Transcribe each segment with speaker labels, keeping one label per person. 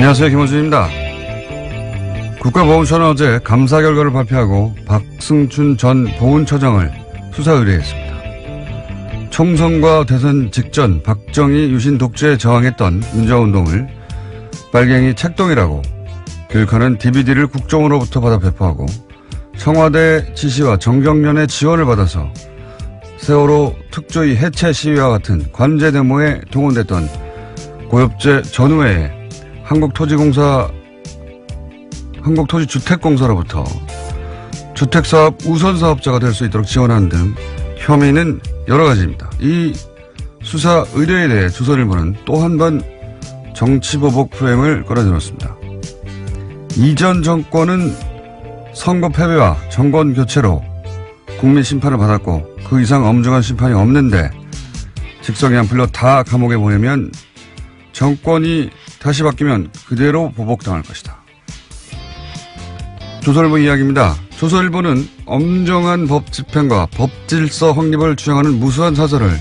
Speaker 1: 안녕하세요. 김원준입니다. 국가보훈처는 어제 감사 결과를 발표하고 박승춘 전 보훈처장을 수사 의뢰했습니다. 총선과 대선 직전 박정희 유신 독재에 저항했던 민주화운동을 빨갱이 책동이라고 교육하는 DVD를 국정으로부터 받아 배포하고 청와대 지시와 정경련의 지원을 받아서 세월호 특조위 해체 시위와 같은 관제 데모에 동원됐던 고엽제 전후에 한국토지주택공사로부터 주택사업 우선사업자가 될 수 있도록 지원하는 등 혐의는 여러 가지입니다. 이 수사 의뢰에 대해 조선일보는 또 한 번 정치보복 프레임을 끌어들였습니다. 이전 정권은 선거 패배와 정권 교체로 국민 심판을 받았고 그 이상 엄중한 심판이 없는데 직성이 안 풀려 다 감옥에 보내면 정권이 다시 바뀌면 그대로 보복당할 것이다. 조선일보 이야기입니다. 조선일보는 엄정한 법 집행과 법 질서 확립을 주장하는 무수한 사설을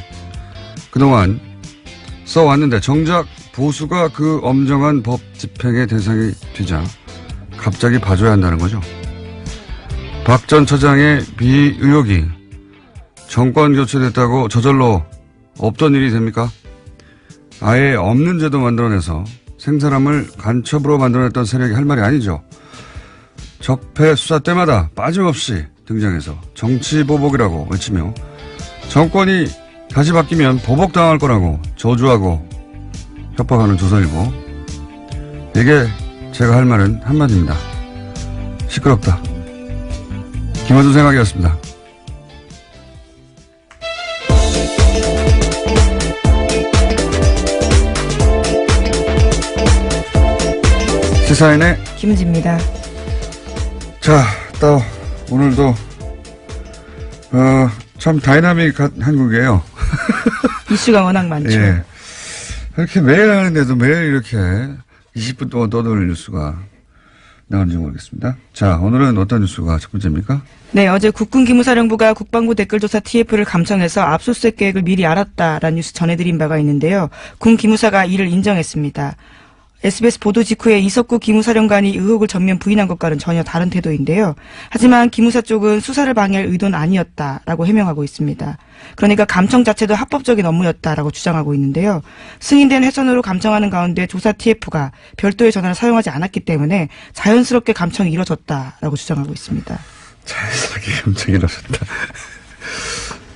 Speaker 1: 그동안 써왔는데 정작 보수가 그 엄정한 법 집행의 대상이 되자 갑자기 봐줘야 한다는 거죠. 박 전 처장의 비의혹이 정권 교체됐다고 저절로 없던 일이 됩니까? 아예 없는 제도 만들어내서 생사람을 간첩으로 만들어냈던 세력이 할 말이 아니죠. 적폐 수사 때마다 빠짐없이 등장해서 정치보복이라고 외치며 정권이 다시 바뀌면 보복당할 거라고 저주하고 협박하는 조선일보. 이게 제가 할 말은 한마디입니다. 시끄럽다. 김원준 생각이었습니다. 시사인의
Speaker 2: 김은지입니다.
Speaker 1: 자, 또 오늘도 참 다이나믹한 한국이에요.
Speaker 2: 이슈가 워낙 많죠.
Speaker 1: 예. 이렇게 매일 하는데도 매일 이렇게 20분 동안 떠돌 뉴스가 나오는지 모르겠습니다. 자, 오늘은 어떤 뉴스가 첫 번째입니까?
Speaker 2: 네, 어제 국군기무사령부가 국방부 댓글조사 TF를 감청해서 압수수색 계획을 미리 알았다라는 뉴스 전해드린 바가 있는데요. 군 기무사가 이를 인정했습니다. SBS 보도 직후에 이석구 기무사령관이 의혹을 전면 부인한 것과는 전혀 다른 태도인데요. 하지만 기무사 쪽은 수사를 방해할 의도는 아니었다라고 해명하고 있습니다. 그러니까 감청 자체도 합법적인 업무였다라고 주장하고 있는데요. 승인된 회선으로 감청하는 가운데 조사 TF가 별도의 전화를 사용하지 않았기 때문에 자연스럽게 감청이 이뤄졌다라고 주장하고 있습니다.
Speaker 1: 자연스럽게 감청이 이뤄졌다.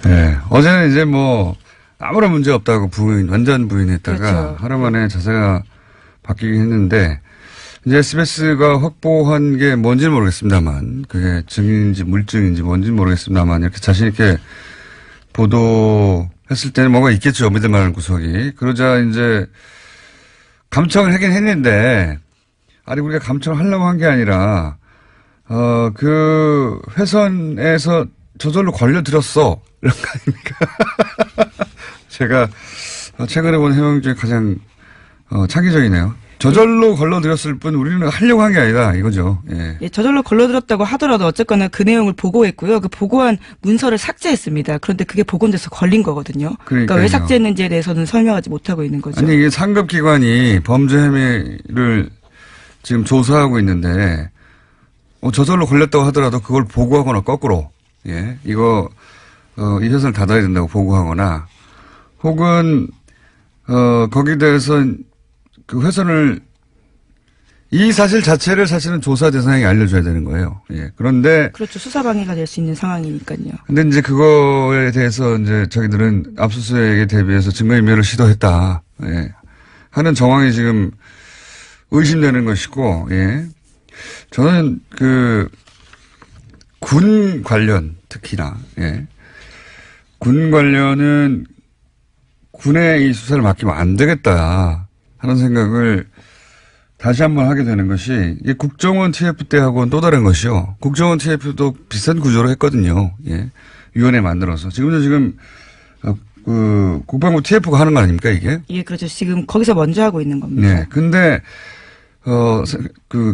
Speaker 1: 네, 어제는 이제 뭐 아무런 문제 없다고 완전 부인했다가
Speaker 2: 그렇죠.
Speaker 1: 하루 만에 자세가 바뀌긴 했는데 이제 SBS가 확보한 게 뭔지는 모르겠습니다만 그게 증인인지 물증인지 뭔지는 모르겠습니다만 이렇게 자신 있게 보도했을 때는 뭔가 있겠죠. 믿을 만한 구석이. 그러자 이제 감청을 하긴 했는데 아니 우리가 감청을 하려고 한 게 아니라 그 회선에서 저절로 걸려들었어 이런 거 아닙니까? 제가 최근에 본 해명 중에 가장 창의적이네요. 저절로 걸러들였을 뿐 우리는 하려고 한 게 아니다 이거죠. 예.
Speaker 2: 예, 저절로 걸러들었다고 하더라도 어쨌거나 그 내용을 보고했고요. 그 보고한 문서를 삭제했습니다. 그런데 그게 복원돼서 걸린 거거든요. 그러니까 왜 삭제했는지에 대해서는 설명하지 못하고 있는 거죠.
Speaker 1: 아니 이게 상급기관이 범죄 혐의를 지금 조사하고 있는데 저절로 걸렸다고 하더라도 그걸 보고하거나 거꾸로 예 이거 이 회사를 닫아야 된다고 보고하거나 혹은 거기에 대해서 그 회선을 이 사실 자체를 사실은 조사 대상에게 알려줘야 되는 거예요. 예. 그런데
Speaker 2: 그렇죠. 수사 방해가 될 수 있는 상황이니까요.
Speaker 1: 근데 이제 그거에 대해서 이제 자기들은 압수수색에 대비해서 증거인멸을 시도했다. 예. 하는 정황이 지금 의심되는 것이고, 예. 저는 군 관련 특히나, 예. 군 관련은 군에 이 수사를 맡기면 안 되겠다 하는 생각을 다시 한번 하게 되는 것이 이게 국정원 TF 때하고는 또 다른 것이요. 국정원 TF도 비슷한 구조로 했거든요. 예. 위원회 만들어서. 지금 국방부 TF가 하는 거 아닙니까 이게?
Speaker 2: 예, 그렇죠. 지금 거기서 먼저 하고 있는 겁니다.
Speaker 1: 네. 근데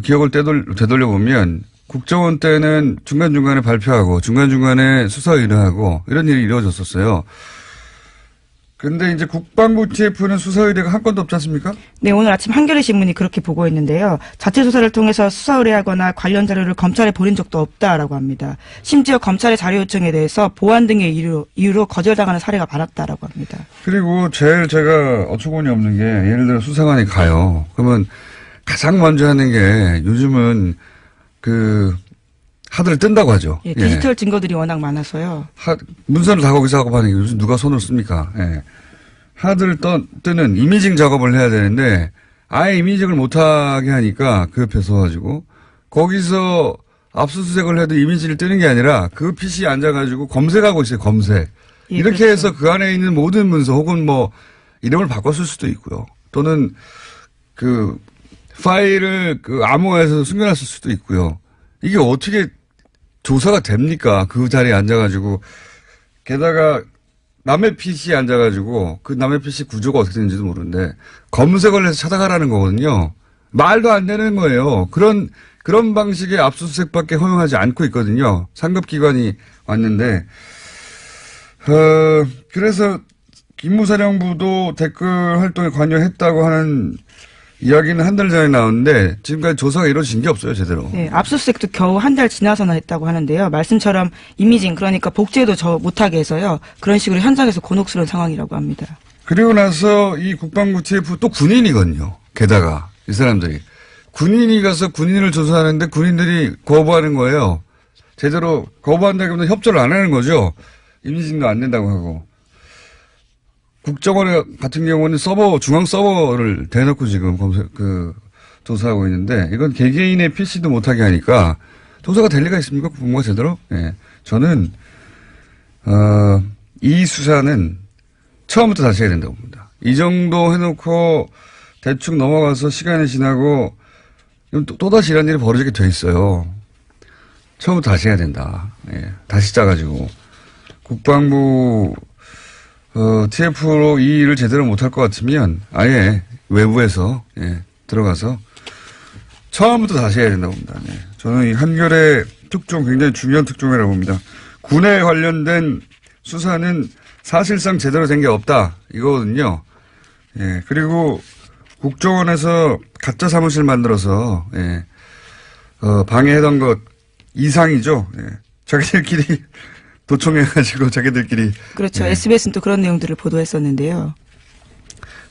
Speaker 1: 기억을 되돌려 보면 국정원 때는 중간중간에 발표하고 중간중간에 수사 의뢰하고 이런 일이 이루어졌었어요. 근데 이제 국방부 TF는 수사 의뢰가 한 건도 없지 않습니까?
Speaker 2: 네, 오늘 아침 한겨레 신문이 그렇게 보고했는데요. 자체 조사를 통해서 수사 의뢰하거나 관련 자료를 검찰에 보낸 적도 없다라고 합니다. 심지어 검찰의 자료 요청에 대해서 보안 등의 이유로 거절당하는 사례가 많았다라고 합니다.
Speaker 1: 그리고 제일 제가 어처구니 없는 게 예를 들어 수사관이 가요. 그러면 가장 먼저 하는 게 요즘은 하드를 뜬다고 하죠.
Speaker 2: 예, 디지털 증거들이 워낙 많아서요.
Speaker 1: 문서를 다 거기서 하고 하는 게 요즘 누가 손을 씁니까? 예. 하드를 뜨는 이미징 작업을 해야 되는데 아예 이미징을 못하게 하니까 그 옆에 서가지고 거기서 압수수색을 해도 이미지를 뜨는 게 아니라 그 PC에 앉아가지고 검색하고 있어요. 검색.
Speaker 2: 예,
Speaker 1: 이렇게
Speaker 2: 그렇죠.
Speaker 1: 해서 그 안에 있는 모든 문서 혹은 뭐 이름을 바꿨을 수도 있고요. 또는 파일을 암호화해서 숨겨놨을 수도 있고요. 이게 어떻게 조사가 됩니까? 그 자리에 앉아가지고. 게다가 남의 PC에 앉아가지고 그 남의 PC 구조가 어떻게 되는지도 모르는데 검색을 해서 찾아가라는 거거든요. 말도 안 되는 거예요. 그런 방식의 압수수색밖에 허용하지 않고 있거든요. 상급기관이 왔는데. 그래서 기무사령부도 댓글 활동에 관여했다고 하는 이야기는 한 달 전에 나왔는데 지금까지 조사가 이루어진 게 없어요, 제대로.
Speaker 2: 네, 압수수색도 겨우 한 달 지나서나 했다고 하는데요. 말씀처럼 이미징, 그러니까 복제도 못하게 해서요. 그런 식으로 현장에서 곤혹스러운 상황이라고 합니다.
Speaker 1: 그리고 나서 이 국방부 TF 또 군인이거든요. 게다가 이 사람들이. 군인이 가서 군인을 조사하는데 군인들이 거부하는 거예요. 제대로 거부한다기보다 협조를 안 하는 거죠. 이미징도 안 된다고 하고. 국정원 같은 경우는 중앙 서버를 대놓고 지금 조사하고 있는데 이건 개개인의 PC도 못하게 하니까 조사가 될 리가 있습니까? 국무가 제대로? 예. 저는, 이 수사는 처음부터 다시 해야 된다고 봅니다. 이 정도 해놓고 대충 넘어가서 시간이 지나고 또다시 이런 일이 벌어지게 돼 있어요. 처음부터 다시 해야 된다. 예. 다시 짜가지고. 국방부 TF로 이 일을 제대로 못할 것 같으면 아예 외부에서 들어가서 처음부터 다시 해야 된다고 봅니다. 네. 저는 이 한겨레 특종 굉장히 중요한 특종이라고 봅니다. 군에 관련된 수사는 사실상 제대로 된 게 없다 이거거든요. 예. 그리고 국정원에서 가짜 사무실 만들어서 방해하던 것 이상이죠. 예. 자기들끼리 도청해가지고 자기들끼리.
Speaker 2: 그렇죠. SBS는 또 그런 내용들을 보도했었는데요.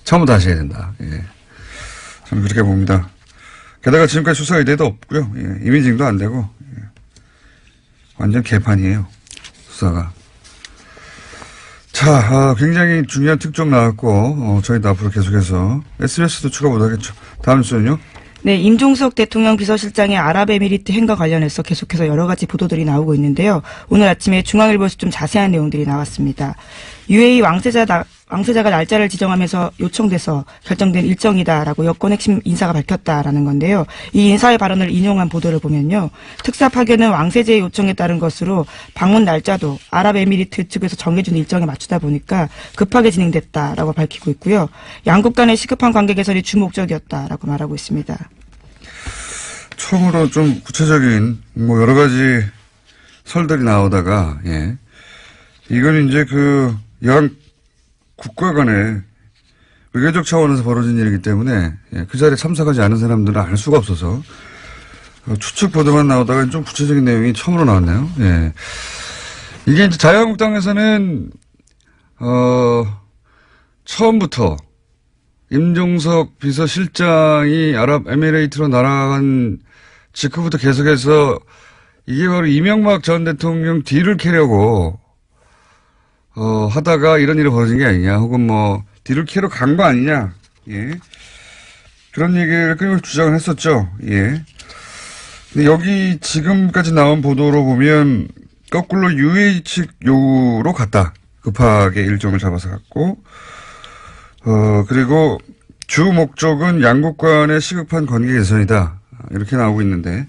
Speaker 1: 처음부터 다시 해야 된다. 예. 저는 그렇게 봅니다. 게다가 지금까지 수사 의뢰도 없고요. 예. 이미징도 안 되고. 예. 완전 개판이에요. 수사가. 자, 굉장히 중요한 특종 나왔고, 저희도 앞으로 계속해서 SBS도 추가 못하겠죠. 다음 주는요?
Speaker 2: 네, 임종석 대통령 비서실장의 아랍에미리트 행과 관련해서 계속해서 여러 가지 보도들이 나오고 있는데요. 오늘 아침에 중앙일보에서 좀 자세한 내용들이 나왔습니다. UAE 왕세자가 날짜를 지정하면서 요청돼서 결정된 일정이다라고 여권 핵심 인사가 밝혔다라는 건데요. 이 인사의 발언을 인용한 보도를 보면요. 특사 파견은 왕세자의 요청에 따른 것으로 방문 날짜도 아랍에미리트 측에서 정해준 일정에 맞추다 보니까 급하게 진행됐다라고 밝히고 있고요. 양국 간의 시급한 관계 개선이 주목적이었다라고 말하고 있습니다.
Speaker 1: 처음으로 좀 구체적인 여러 가지 설들이 나오다가 이건 이제 양 국가 간의 외교적 차원에서 벌어진 일이기 때문에 그 자리에 참석하지 않은 사람들은 알 수가 없어서 추측 보도만 나오다가 좀 구체적인 내용이 처음으로 나왔네요. 예. 이게 이제 자유한국당에서는 처음부터 임종석 비서실장이 아랍에미레이트로 날아간 직후부터 계속해서 이게 바로 이명박 전 대통령 뒤를 캐려고 하다가 이런 일이 벌어진 게 아니냐, 혹은 뒤를 캐러 간 거 아니냐, 예. 그런 얘기를 끊임없이 주장을 했었죠, 예. 근데 여기 지금까지 나온 보도로 보면, 거꾸로 UAE 측 요구로 갔다. 급하게 일정을 잡아서 갔고, 그리고 주 목적은 양국 간의 시급한 관계 개선이다. 이렇게 나오고 있는데,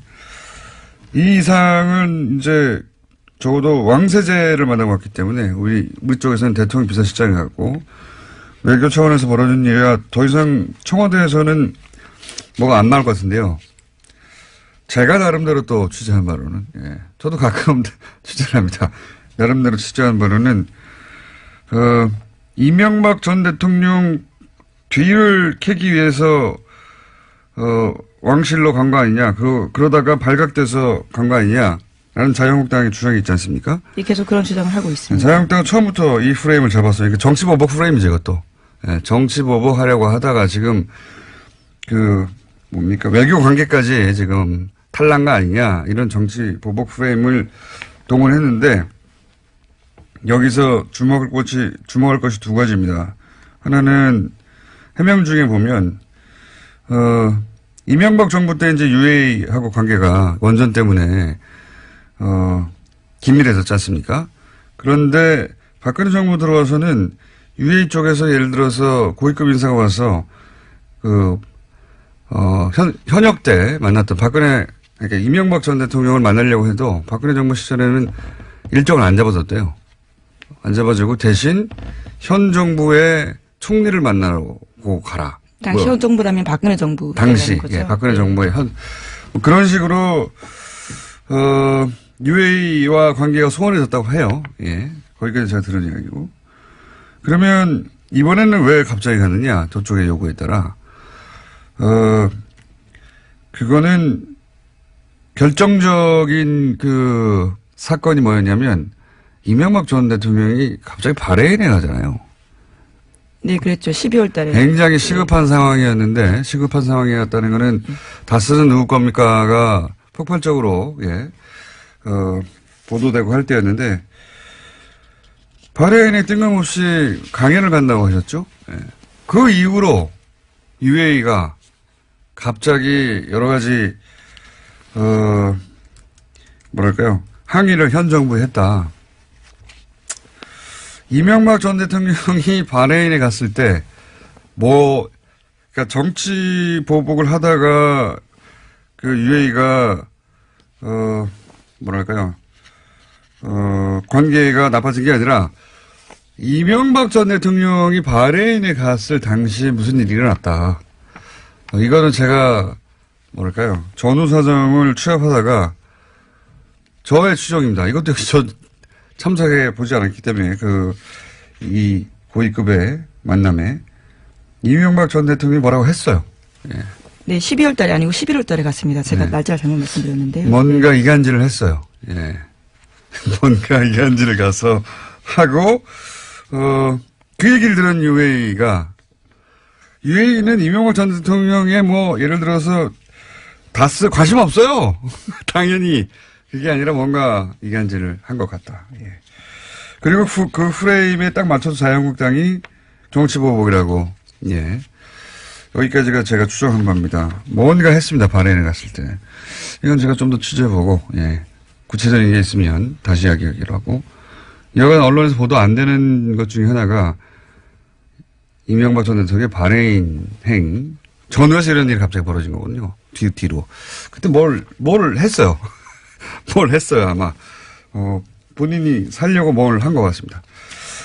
Speaker 1: 이 이상은 이제 적어도 왕세제를 만나고 왔기 때문에 우리 쪽에서는 대통령 비서실장이 갔고 외교 차원에서 벌어진 일이라 더 이상 청와대에서는 뭐가 안 나올 것 같은데요. 제가 나름대로 또 취재한 바로는 저도 가끔 취재를 합니다. 나름대로 취재한 바로는 이명박 전 대통령 뒤를 캐기 위해서 왕실로 간 거 아니냐. 그러다가 발각돼서 간 거 아니냐. 라는 자유한국당의 주장이 있지 않습니까?
Speaker 2: 예, 계속 그런 주장을 하고 있습니다.
Speaker 1: 자유한국당은 처음부터 이 프레임을 잡았어요. 그러니까 정치보복 프레임이죠, 이것도. 예, 정치보복 하려고 하다가 지금 외교 관계까지 지금 탈난 거 아니냐. 이런 정치보복 프레임을 동원했는데 여기서 주목할 것이 두 가지입니다. 하나는 해명 중에 보면, 이명박 정부 때 이제 UA하고 관계가 원전 때문에, 긴밀해졌지 않습니까? 그런데 박근혜 정부 들어와서는 UA 쪽에서 예를 들어서 고위급 인사가 와서 현역 때 만났던 그러니까 이명박 전 대통령을 만나려고 해도 박근혜 정부 시절에는 일정을 안 잡아줬대요. 안 잡아주고 대신 현 정부의 총리를 만나고 가라.
Speaker 2: 당시 현 정부라면 박근혜 정부.
Speaker 1: 당시, 예, 박근혜 정부의 그런 식으로, UAE와 관계가 소원해졌다고 해요. 예. 거기까지 제가 들은 이야기고. 그러면 이번에는 왜 갑자기 가느냐. 저쪽의 요구에 따라. 그거는 결정적인 사건이 뭐였냐면 이명박 전 대통령이 갑자기 바레인에 가잖아요.
Speaker 2: 네, 그랬죠. 12월 달에.
Speaker 1: 굉장히 시급한 상황이었는데, 시급한 상황이었다는 거는 다스는 누구 겁니까가 폭발적으로, 예, 보도되고 할 때였는데, 바레인에 뜬금없이 강연을 간다고 하셨죠? 예. 그 이후로 UAE가 갑자기 여러 가지, 항의를 현 정부에 했다. 이명박 전 대통령이 바레인에 갔을 때, 그러니까 정치 보복을 하다가 UAE가, 관계가 나빠진 게 아니라, 이명박 전 대통령이 바레인에 갔을 당시에 무슨 일이 일어났다. 이거는 제가, 전후 사정을 취합하다가, 저의 추정입니다. 이것도 역시 참석해 보지 않았기 때문에 이 고위급의 만남에 이명박 전 대통령이 뭐라고 했어요. 예.
Speaker 2: 네, 12월 달이 아니고 11월 달에 갔습니다. 제가
Speaker 1: 네.
Speaker 2: 날짜를 잘못 말씀드렸는데요.
Speaker 1: 뭔가 이간질을 했어요. 예. 뭔가 이간질을 가서 하고 그 얘기를 들은 UAE는 이명박 전 대통령의 예를 들어서 다스 관심 없어요. 당연히. 그게 아니라 뭔가 이간질을 한 것 같다. 예. 그리고 그 프레임에 딱 맞춰서 자유한국당이 정치보복이라고, 예. 여기까지가 제가 추정한 겁니다. 뭔가 했습니다. 바레인에 갔을 때. 이건 제가 좀 더 취재해보고, 예. 구체적인 게 있으면 다시 이야기하기로 하고. 여간 언론에서 보도 안 되는 것 중에 하나가 이명박 전 대통령의 바레인 전후에서 이런 일이 갑자기 벌어진 거거든요. 뒤로. 그때 뭘 했어요. 뭘 했어요, 아마. 본인이 살려고 뭘 한 것 같습니다.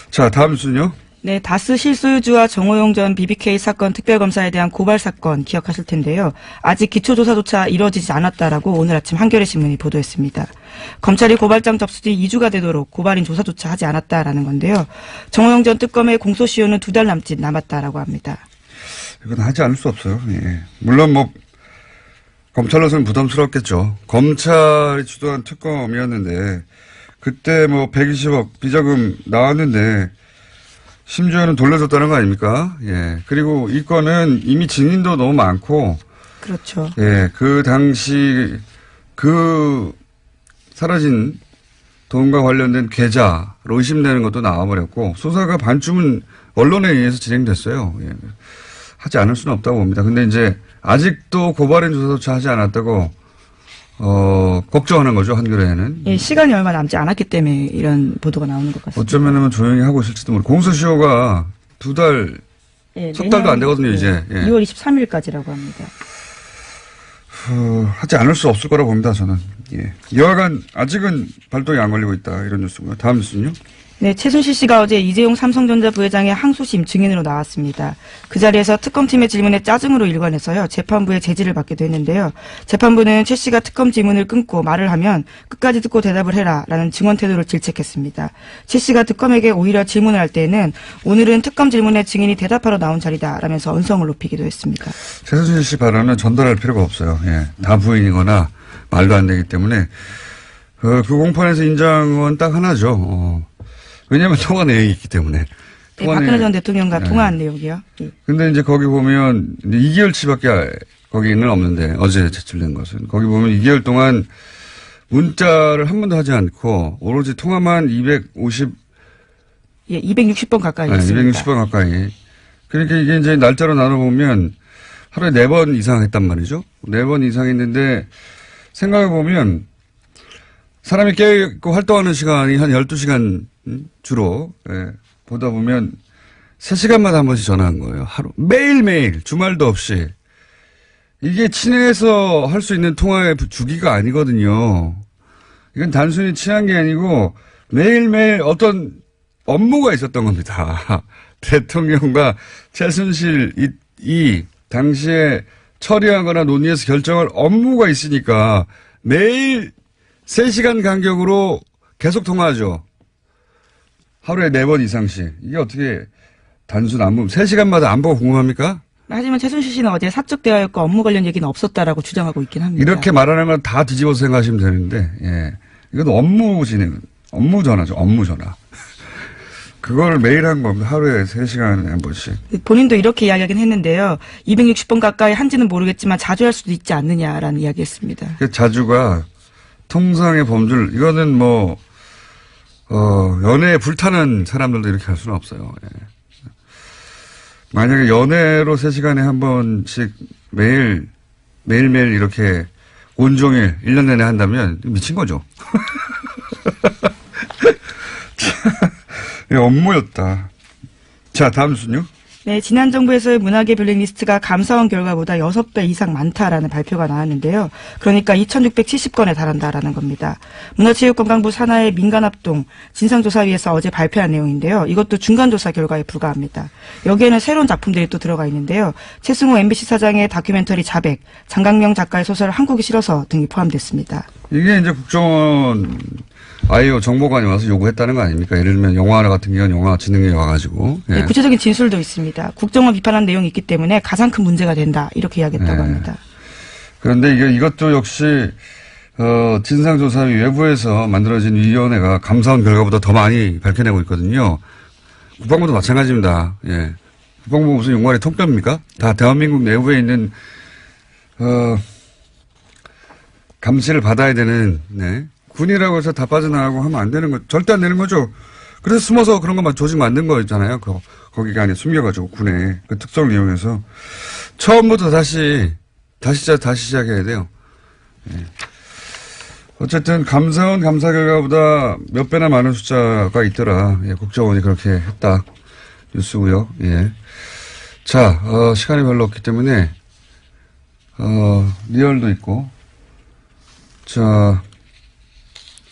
Speaker 1: 자, 다음 순요.
Speaker 2: 네, 다스 실소유주와 정호용 전 BBK 사건 특별검사에 대한 고발 사건 기억하실 텐데요. 아직 기초조사조차 이루어지지 않았다라고 오늘 아침 한겨레 신문이 보도했습니다. 검찰이 고발장 접수 뒤 2주가 되도록 고발인 조사조차 하지 않았다라는 건데요. 정호용 전 특검의 공소시효는 2달 남짓 남았다라고 합니다.
Speaker 1: 이건 하지 않을 수 없어요. 예. 물론 검찰로서는 부담스럽겠죠. 검찰이 주도한 특검이었는데 그때 120억 비자금 나왔는데 심지어는 돌려줬다는 거 아닙니까? 예. 그리고 이 건은 이미 증인도 너무 많고.
Speaker 2: 그렇죠.
Speaker 1: 예. 그 당시 사라진 돈과 관련된 계좌로 의심되는 것도 나와버렸고 수사가 반쯤은 언론에 의해서 진행됐어요. 예. 하지 않을 수는 없다고 봅니다. 근데 이제 아직도 고발인 조사조차 하지 않았다고 걱정하는 거죠, 한겨레에는.
Speaker 2: 예, 시간이 얼마 남지 않았기 때문에 이런 보도가 나오는 것 같습니다.
Speaker 1: 어쩌면 조용히 하고 있을지도 모르고. 공소시효가 2달,
Speaker 2: 예,
Speaker 1: 석 달도 안 되거든요, 이제. 예.
Speaker 2: 2월 23일까지라고 합니다.
Speaker 1: 하지 않을 수 없을 거라고 봅니다, 저는. 예. 여하간 아직은 발동이 안 걸리고 있다, 이런 뉴스고요. 다음 뉴스는요?
Speaker 2: 네, 최순실 씨가 어제 이재용 삼성전자 부회장의 항소심 증인으로 나왔습니다. 그 자리에서 특검팀의 질문에 짜증으로 일관해서요, 재판부의 제지를 받기도 했는데요. 재판부는 최 씨가 특검 질문을 끊고 말을 하면 끝까지 듣고 대답을 해라라는 증언 태도를 질책했습니다. 최 씨가 특검에게 오히려 질문을 할 때에는 오늘은 특검 질문에 증인이 대답하러 나온 자리다라면서 언성을 높이기도 했습니다.
Speaker 1: 최순실 씨 발언은 전달할 필요가 없어요. 예, 다 부인이거나 말도 안 되기 때문에 그 공판에서 인정은 딱 하나죠. 왜냐하면 통화 내용이 있기 때문에.
Speaker 2: 네, 박근혜 전 대통령과 통화한 내용이요. 예.
Speaker 1: 근데 이제 거기 보면 2개월치밖에 거기는 없는데 어제 제출된 것은 거기 보면 2개월 동안 문자를 한 번도 하지 않고 오로지 통화만
Speaker 2: 260번 가까이 했습니다.
Speaker 1: 260번 가까이. 그러니까 이게 이제 날짜로 나눠보면 하루에 4번 이상 했단 말이죠. 4번 이상 했는데 생각해보면 사람이 깨있고 활동하는 시간이 한 12시간 주로, 예, 보다 보면 3시간마다 한 번씩 전화한 거예요. 하루. 매일매일, 주말도 없이. 이게 친해서 할 수 있는 통화의 주기가 아니거든요. 이건 단순히 친한 게 아니고 매일매일 어떤 업무가 있었던 겁니다. 대통령과 최순실 이 당시에 처리하거나 논의해서 결정할 업무가 있으니까 매일 3시간 간격으로 계속 통화하죠. 하루에 4번 이상씩. 이게 어떻게 단순 안무, 3시간마다 안보가 궁금합니까?
Speaker 2: 하지만 최순실 씨는 어제 사적 대화였고 업무 관련 얘기는 없었다라고 주장하고 있긴 합니다.
Speaker 1: 이렇게 말하는 건 다 뒤집어서 생각하시면 되는데, 예. 이건 업무 진행, 업무 전화죠. 업무 전화. 그걸 매일 한 겁니다. 하루에 3시간에 한 번씩.
Speaker 2: 본인도 이렇게 이야기하긴 했는데요. 260번 가까이 한지는 모르겠지만 자주 할 수도 있지 않느냐라는 이야기했습니다.
Speaker 1: 자주가 통상의 범주를, 이거는 뭐, 연애에 불타는 사람들도 이렇게 할 수는 없어요. 예. 만약에 연애로 3시간에 한 번씩 매일매일 이렇게 온종일 1년 내내 한다면 미친 거죠. 업무였다. 자, 다음 순요.
Speaker 2: 네, 지난 정부에서의 문화계 블랙리스트가 감사원 결과보다 6배 이상 많다라는 발표가 나왔는데요. 그러니까 2,670건에 달한다라는 겁니다. 문화체육관광부 산하의 민간합동 진상조사위에서 어제 발표한 내용인데요. 이것도 중간조사 결과에 불과합니다. 여기에는 새로운 작품들이 또 들어가 있는데요. 최승호 MBC 사장의 다큐멘터리 자백, 장강명 작가의 소설 한국이 싫어서 등이 포함됐습니다.
Speaker 1: 이게 이제 국정원 아이오 정보관이 와서 요구했다는 거 아닙니까? 예를 들면 영화하나 같은 경우는 영화진흥위에 와가지고. 예.
Speaker 2: 네, 구체적인 진술도 있습니다. 국정원 비판한 내용이 있기 때문에 가장 큰 문제가 된다. 이렇게 이야기했다고 합니다.
Speaker 1: 그런데 이것도 역시 진상조사위 외부에서 만들어진 위원회가 감사원 결과보다 더 많이 밝혀내고 있거든요. 국방부도 마찬가지입니다. 예. 국방부 무슨 용관의 통뼈입니까? 다 대한민국 내부에 있는 감시를 받아야 되는, 네. 군이라고 해서 다 빠져나가고 하면 안 되는 거, 절대 안 되는 거죠. 그래서 숨어서 그런 것만 조직 만든 거 있잖아요. 거기가 안에 숨겨가지고 군에 그 특성을 이용해서 처음부터 다시 시작해야 돼요. 네. 어쨌든 감사원 감사 결과보다 몇 배나 많은 숫자가 있더라. 예, 국정원이 그렇게 했다. 뉴스고요. 예. 자, 시간이 별로 없기 때문에 리얼도 있고, 자.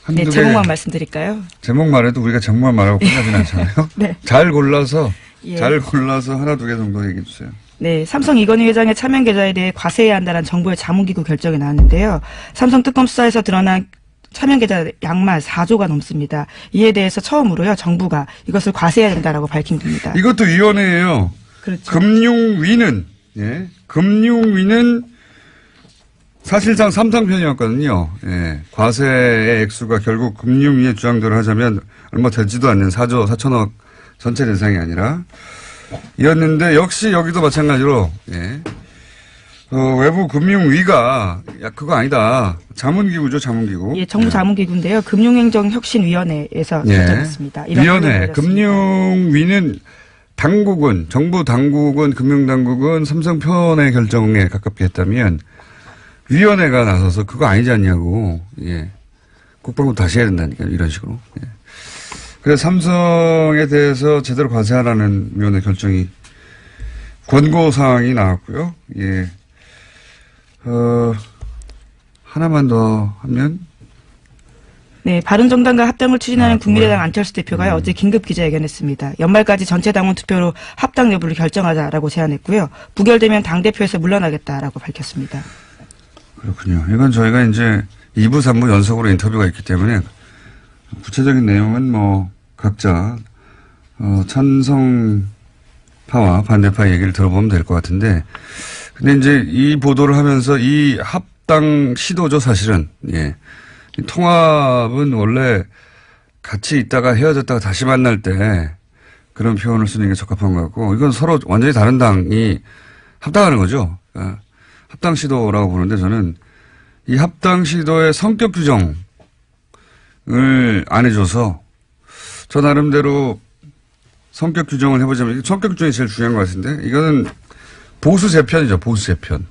Speaker 2: 네, 제목만 말씀드릴까요?
Speaker 1: 제목만 해도 우리가 제목만 말하고 끝나진 않잖아요.
Speaker 2: 네.
Speaker 1: 잘 골라서
Speaker 2: 예.
Speaker 1: 하나 두 개 정도 얘기해 주세요.
Speaker 2: 네, 삼성 이건희 회장의 차명 계좌에 대해 과세해야 한다는 정부의 자문기구 결정이 나왔는데요. 삼성 특검 수사에서 드러난 차명 계좌 양만 4조가 넘습니다. 이에 대해서 처음으로요, 정부가 이것을 과세해야 된다라고 밝힌 겁니다.
Speaker 1: 이것도 위원회예요.
Speaker 2: 그렇죠.
Speaker 1: 금융위는 사실상 삼상편이었거든요. 예. 과세의 액수가 결국 금융위의 주장대로 하자면 얼마 되지도 않는 4조 4천억 전체 대상이 아니라 이었는데 역시 여기도 마찬가지로 외부 금융위가 그거 아니다. 자문기구죠, 자문기구.
Speaker 2: 예, 정부 자문기구인데요. 금융행정혁신위원회에서 결정했습니다.
Speaker 1: 위원회, 금융위는 당국은, 정부 당국은, 금융당국은 삼성편의 결정에 가깝게 했다면 위원회가 나서서 그거 아니지 않냐고, 예. 국방부 다시 해야 된다니까요, 이런 식으로. 예. 그래서 삼성에 대해서 제대로 과세하라는 위원회 결정이, 권고사항이 나왔고요. 예. 하나만 더 하면,
Speaker 2: 네, 바른정당과 합당을 추진하는 국민의당
Speaker 1: 그거요?
Speaker 2: 안철수 대표가 어제 긴급 기자회견했습니다. 연말까지 전체 당원 투표로 합당 여부를 결정하자라고 제안했고요. 부결되면 당대표에서 물러나겠다라고 밝혔습니다.
Speaker 1: 그렇군요. 이건 저희가 이제 2부, 3부 연속으로 인터뷰가 있기 때문에 구체적인 내용은 뭐 각자 찬성파와 반대파 얘기를 들어보면 될 것 같은데, 근데 이제 이 보도를 하면서 이 합당 시도죠, 사실은. 예. 이 통합은 원래 같이 있다가 헤어졌다가 다시 만날 때 그런 표현을 쓰는 게 적합한 것 같고, 이건 서로 완전히 다른 당이 합당하는 거죠. 합당 시도라고 보는데, 저는 이 합당 시도의 성격 규정을 안 해줘서 저 나름대로 성격 규정을 해보자면, 성격 규정이 제일 중요한 것 같은데, 이거는 보수 재편이죠. 보수 재편.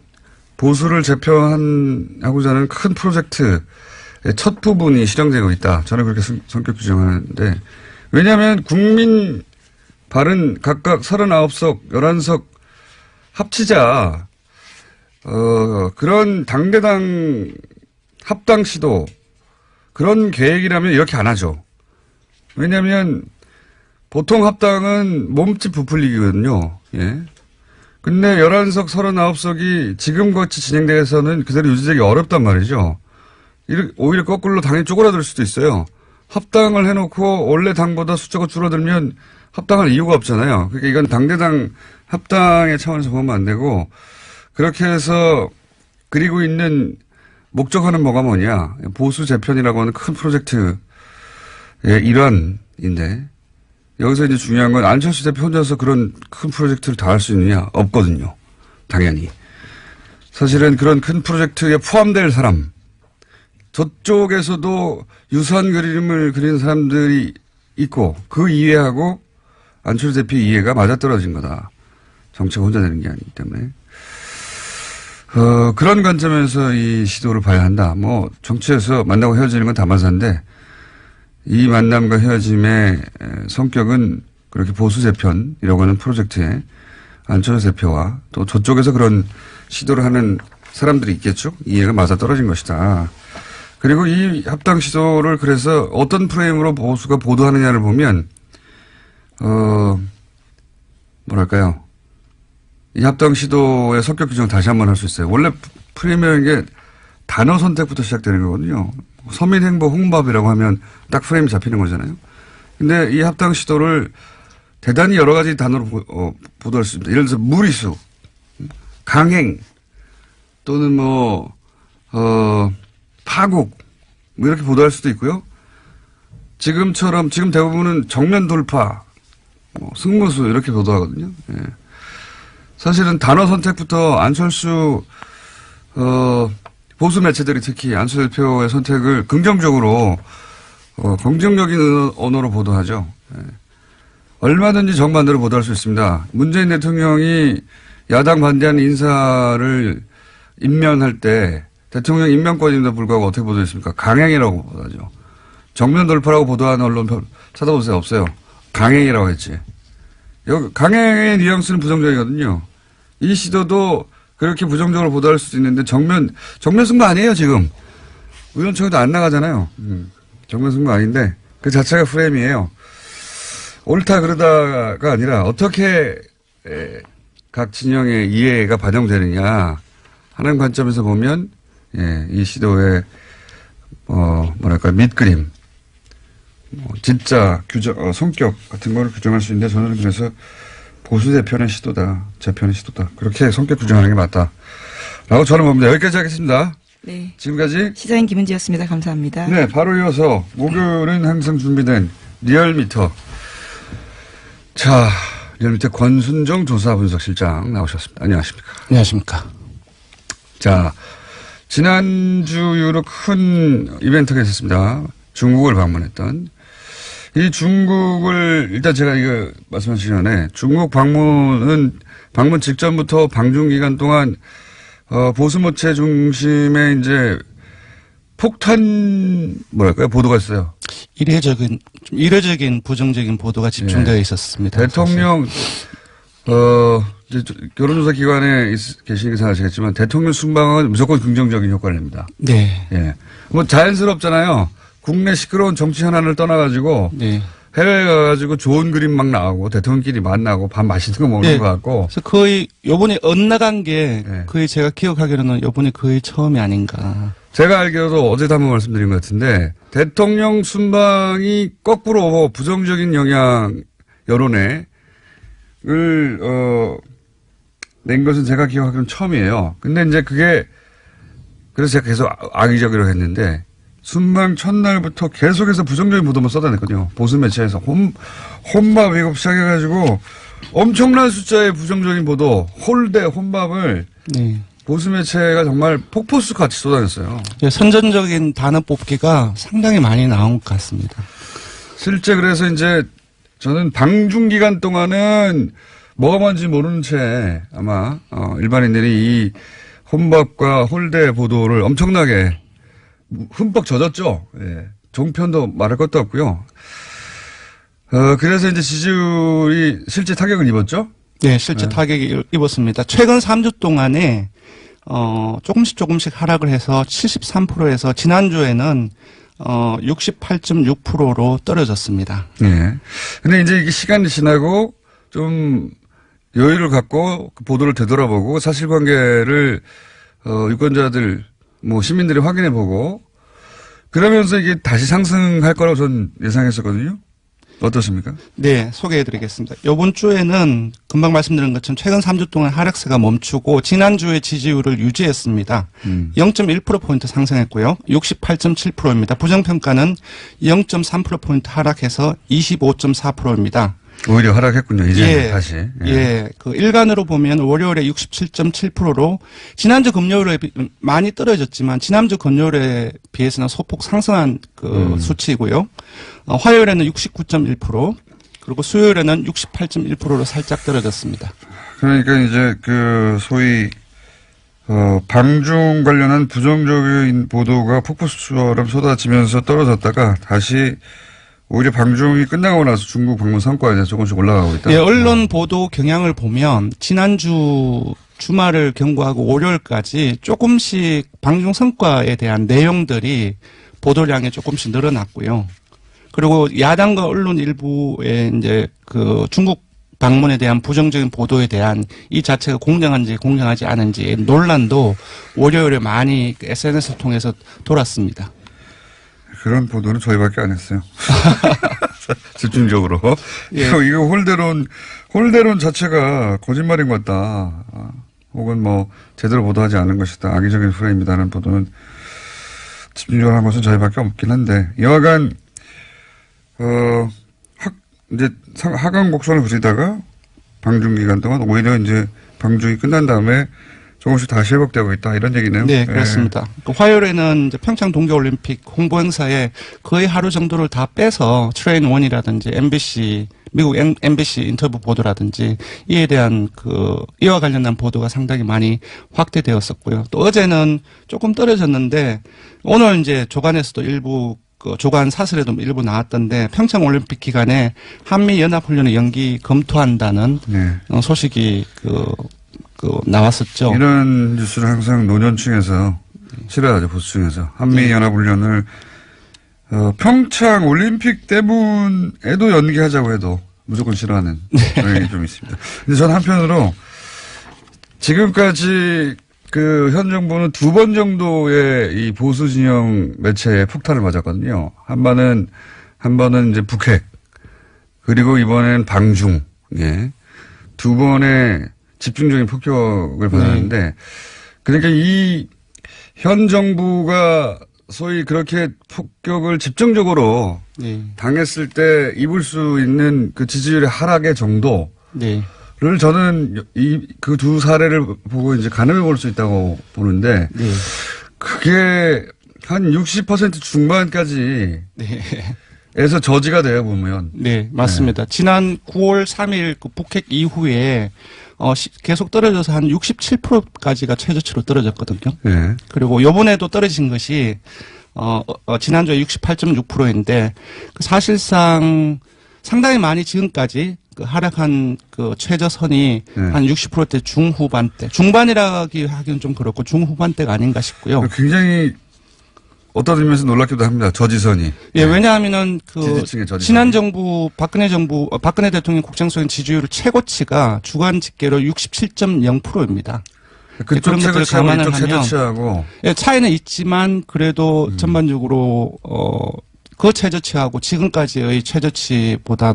Speaker 1: 보수를 재편하고자 하는 큰 프로젝트의 첫 부분이 실행되고 있다. 저는 그렇게 성격 규정하는데, 왜냐하면 국민 바른 각각 39석, 11석 합치자, 그런 당대당 합당 시도, 그런 계획이라면 이렇게 안 하죠. 왜냐하면 보통 합당은 몸집 부풀리기거든요. 예. 근데 11석, 39석이 지금같이 진행돼서는 그대로 유지되기 어렵단 말이죠. 오히려 거꾸로 당이 쪼그라들 수도 있어요. 합당을 해놓고 원래 당보다 숫자가 줄어들면 합당할 이유가 없잖아요. 그러니까 이건 당대당 합당의 차원에서 보면 안 되고, 그렇게 해서 그리고 있는 목적하는 뭐가 뭐냐. 보수 재편이라고 하는 큰 프로젝트의 일환인데, 여기서 이제 중요한 건 안철수 대표 혼자서 그런 큰 프로젝트를 다 할 수 있느냐? 없거든요. 당연히. 사실은 그런 큰 프로젝트에 포함될 사람, 저쪽에서도 유사한 그림을 그리는 사람들이 있고, 그 이해하고 안철수 대표 이해가 맞아떨어진 거다. 정치가 혼자 되는 게 아니기 때문에. 그런 관점에서 이 시도를 봐야 한다. 뭐, 정치에서 만나고 헤어지는 건 다반사인데, 이 만남과 헤어짐의 성격은 그렇게 보수 재편이라고 하는 프로젝트에 안철수 대표와 또 저쪽에서 그런 시도를 하는 사람들이 있겠죠. 이해가 맞아떨어진 것이다. 그리고 이 합당 시도를 그래서 어떤 프레임으로 보수가 보도하느냐를 보면, 뭐랄까요. 이 합당 시도의 성격 규정을 다시 한번 할 수 있어요. 원래 프레임이라는 게 단어 선택부터 시작되는 거거든요. 서민 행보 홍밥이라고 하면 딱 프레임이 잡히는 거잖아요. 근데 이 합당 시도를 대단히 여러 가지 단어로 보도할 수 있습니다. 예를 들어서 무리수, 강행, 또는 파국, 뭐 이렇게 보도할 수도 있고요. 지금 대부분은 정면 돌파, 승무수 이렇게 보도하거든요. 예. 사실은 단어 선택부터 안철수, 보수 매체들이 특히 안철수 대표의 선택을 긍정적으로, 긍정적인 언어로 보도하죠. 예. 얼마든지 정반대로 보도할 수 있습니다. 문재인 대통령이 야당 반대하는 인사를 임면할 때 대통령 임명권임에도 불구하고 어떻게 보도했습니까? 강행이라고 보도하죠. 정면 돌파라고 보도하는 언론 찾아보세요. 없어요. 강행이라고 했지. 여기 강행의 뉘앙스는 부정적이거든요. 이 시도도 그렇게 부정적으로 보도할 수도 있는데 정면 승부 아니에요, 지금. 의원총회도 안 나가잖아요. 정면 승부 아닌데 그 자체가 프레임이에요. 옳다 그러다가 아니라 어떻게 각 진영의 이해가 반영되느냐 하는 관점에서 보면 이 시도의 밑그림, 진짜 규정, 성격 같은 걸 규정할 수 있는데 저는 그래서 보수 재편의 시도다, 재편의 시도다. 그렇게 성격 규정하는 게 맞다. 라고 저는 봅니다. 여기까지 하겠습니다.
Speaker 2: 네.
Speaker 1: 지금까지
Speaker 2: 시사인 김은지였습니다. 감사합니다.
Speaker 1: 네, 바로 이어서 목요일은 항상 준비된 리얼미터. 자, 리얼미터 권순정 조사분석실장 나오셨습니다. 안녕하십니까?
Speaker 3: 안녕하십니까?
Speaker 1: 자, 지난주 이후로 큰 이벤트가 있었습니다. 중국을 방문했던. 이 중국을, 일단 제가 이거 말씀하시기 전에 중국 방문 직전부터 방중 기간 동안, 보수 모체 중심의 이제 폭탄, 보도가 있어요.
Speaker 3: 이례적인 부정적인 보도가 집중되어 있었습니다.
Speaker 1: 대통령, 이제 여론조사 기관에 계시니까 잘 아시겠지만 대통령 순방은 무조건 긍정적인 효과를 냅니다.
Speaker 3: 네.
Speaker 1: 예. 뭐 자연스럽잖아요. 국내 시끄러운 정치 현안을 떠나가지고
Speaker 3: 네.
Speaker 1: 해외에 가가지고 좋은 그림 막 나오고 대통령끼리 만나고 밥 맛있는 거 먹는
Speaker 3: 네.
Speaker 1: 것 같고.
Speaker 3: 그래서 거의 요번에 엇나간 게
Speaker 1: 네.
Speaker 3: 거의 제가 기억하기로는 요번에 거의 처음이 아닌가.
Speaker 1: 제가 알기로도 어제도 한번 말씀드린 것 같은데 대통령 순방이 거꾸로 부정적인 영향 여론에 낸 것은 제가 기억하기로는 처음이에요. 근데 이제 그게 그래서 제가 계속 악의적으로 했는데 순방 첫날부터 계속해서 부정적인 보도만 쏟아냈거든요. 보수 매체에서 혼밥 이거 시작해가지고 엄청난 숫자의 부정적인 보도, 홀대, 혼밥을
Speaker 3: 네.
Speaker 1: 보수 매체가 정말 폭포수 같이 쏟아냈어요.
Speaker 3: 선전적인 단어 뽑기가 상당히 많이 나온 것 같습니다.
Speaker 1: 실제 그래서 이제 저는 방중 기간 동안은 뭐가 뭔지 모르는 채 아마 일반인들이 이 혼밥과 홀대 보도를 엄청나게 흠뻑 젖었죠. 예. 종편도 말할 것도 없고요. 그래서 이제 지지율이 실제 타격을 입었죠.
Speaker 3: 네, 실제 타격이 입었습니다. 최근 3주 동안에 조금씩 하락을 해서 73%에서 지난주에는 68.6%로 떨어졌습니다.
Speaker 1: 예. 근데 이제 이게 시간이 지나고 좀 여유를 갖고 그 보도를 되돌아보고 사실관계를 유권자들 시민들이 확인해보고 그러면서 이게 다시 상승할 거라고 전 예상했었거든요. 어떻습니까?
Speaker 3: 네, 소개해드리겠습니다. 이번 주에는 금방 말씀드린 것처럼 최근 3주 동안 하락세가 멈추고 지난주에 지지율을 유지했습니다. 0.1%포인트 상승했고요. 68.7%입니다. 부정평가는 0.3%포인트 하락해서 25.4%입니다.
Speaker 1: 오히려 하락했군요. 이제 다시.
Speaker 3: 그 일간으로 보면 월요일에 67.7%로 지난주 금요일에 많이 떨어졌지만 지난주 금요일에 비해서는 소폭 상승한 그 수치이고요. 화요일에는 69.1% 그리고 수요일에는 68.1%로 살짝 떨어졌습니다.
Speaker 1: 그러니까 이제 그 소위 방중 관련한 부정적인 보도가 폭포수처럼 쏟아지면서 떨어졌다가 다시 오히려 방중이 끝나고 나서 중국 방문 성과에 대해서 조금씩 올라가고 있다.
Speaker 3: 예, 언론 보도 경향을 보면 지난주 주말을 경고하고 월요일까지 조금씩 방중 성과에 대한 내용들이 보도량이 조금씩 늘어났고요. 그리고 야당과 언론 일부의 이제 그 중국 방문에 대한 부정적인 보도에 대한 이 자체가 공정한지 공정하지 않은지 논란도 월요일에 많이 SNS를 통해서 돌았습니다.
Speaker 1: 그런 보도는 저희밖에 안 했어요. 집중적으로.
Speaker 3: 예.
Speaker 1: 이거 홀대론 자체가 거짓말인 것 같다. 혹은 제대로 보도하지 않은 것이다. 악의적인 프레임이다라는 보도는 집중적으로 한 것은 저희밖에 없긴 한데, 여하간, 이제 하강 곡선을 그리다가 방중 기간 동안 오히려 이제 방중이 끝난 다음에 조금씩 다시 회복되고 있다 이런 얘기네요.
Speaker 3: 네, 그렇습니다. 그 화요일에는 이제 평창 동계올림픽 홍보 행사에 거의 하루 정도를 다 빼서 트레인 원이라든지 MBC 미국 MBC 인터뷰 보도라든지 이에 대한 이와 관련한 보도가 상당히 많이 확대되었었고요. 또 어제는 조금 떨어졌는데 오늘 이제 조간에서도 일부 조간 사설에도 일부 나왔던데 평창 올림픽 기간에 한미 연합훈련의 연기 검토한다는 소식이 나왔었죠.
Speaker 1: 이런 뉴스를 항상 노년층에서 싫어하죠, 보수층에서. 한미연합훈련을, 평창 올림픽 때문에도 연기하자고 해도 무조건 싫어하는 경향이 좀 있습니다. 근데 저는 한편으로 지금까지 현 정부는 2번 정도의 이 보수 진영 매체에 폭탄을 맞았거든요. 한 번은 이제 북핵, 그리고 이번엔 방중, 예. 2번의 집중적인 폭격을 받았는데, 그러니까 이 현 정부가 소위 그렇게 폭격을 집중적으로 당했을 때 입을 수 있는 그 지지율의 하락의 정도를 저는 그 두 사례를 보고 이제 가늠해 볼 수 있다고 보는데, 그게 한 60% 중반까지 에서 저지가 돼요, 보면.
Speaker 3: 네, 맞습니다. 지난 9월 3일 그 북핵 이후에 계속 떨어져서 한 67%까지가 최저치로 떨어졌거든요.
Speaker 1: 네.
Speaker 3: 그리고 요번에도 떨어진 것이 지난주에 68.6%인데 사실상 상당히 많이 지금까지 하락한 최저선이 한 60%대 중후반대, 중반이라기 하기는 좀 그렇고 중후반대가 아닌가 싶고요.
Speaker 1: 굉장히 어떤 의미에서 놀랍기도 합니다. 저지선이.
Speaker 3: 예, 왜냐하면은
Speaker 1: 지지층의 저지선.
Speaker 3: 지난 정부 박근혜 대통령 국정수행 지지율 최고치가 주간 집계로 67.0%입니다.
Speaker 1: 그쪽
Speaker 3: 그런 것들을
Speaker 1: 최저치하고
Speaker 3: 감안을
Speaker 1: 이쪽
Speaker 3: 하면
Speaker 1: 최저치하고
Speaker 3: 예, 차이는 있지만 그래도 전반적으로 그 최저치하고 지금까지의 최저치보다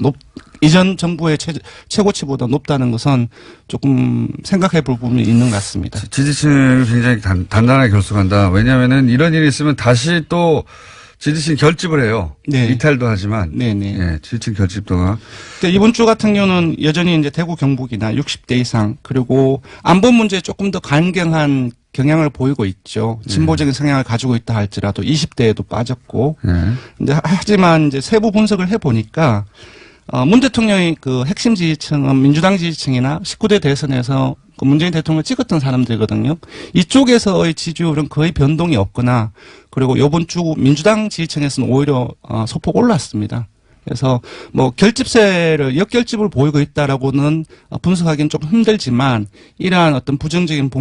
Speaker 3: 이전 정부의 최고치보다 높다는 것은 조금 생각해 볼 부분이 있는 것 같습니다.
Speaker 1: 지지층을 굉장히 단단하게 결속한다. 왜냐하면은 이런 일이 있으면 다시 또 지지층 결집을 해요.
Speaker 3: 네.
Speaker 1: 이탈도 하지만.
Speaker 3: 네네.
Speaker 1: 예, 지지층 결집도가.
Speaker 3: 근데 이번 주 같은 경우는 여전히 이제 대구 경북이나 60대 이상 그리고 안보 문제에 조금 더 강경한 경향을 보이고 있죠. 진보적인 성향을 가지고 있다 할지라도 20대에도 빠졌고.
Speaker 1: 예.
Speaker 3: 근데 하지만 이제 세부 분석을 해 보니까 문 대통령의 그 핵심 지지층은 민주당 지지층이나 19대 대선에서 그 문재인 대통령을 찍었던 사람들이거든요. 이쪽에서의 지지율은 거의 변동이 없거나 그리고 이번 주 민주당 지지층에서는 오히려 소폭 올랐습니다. 그래서 뭐 결집세를 역결집을 보이고 있다라고는 분석하기는 좀 힘들지만 이러한 어떤 부정적인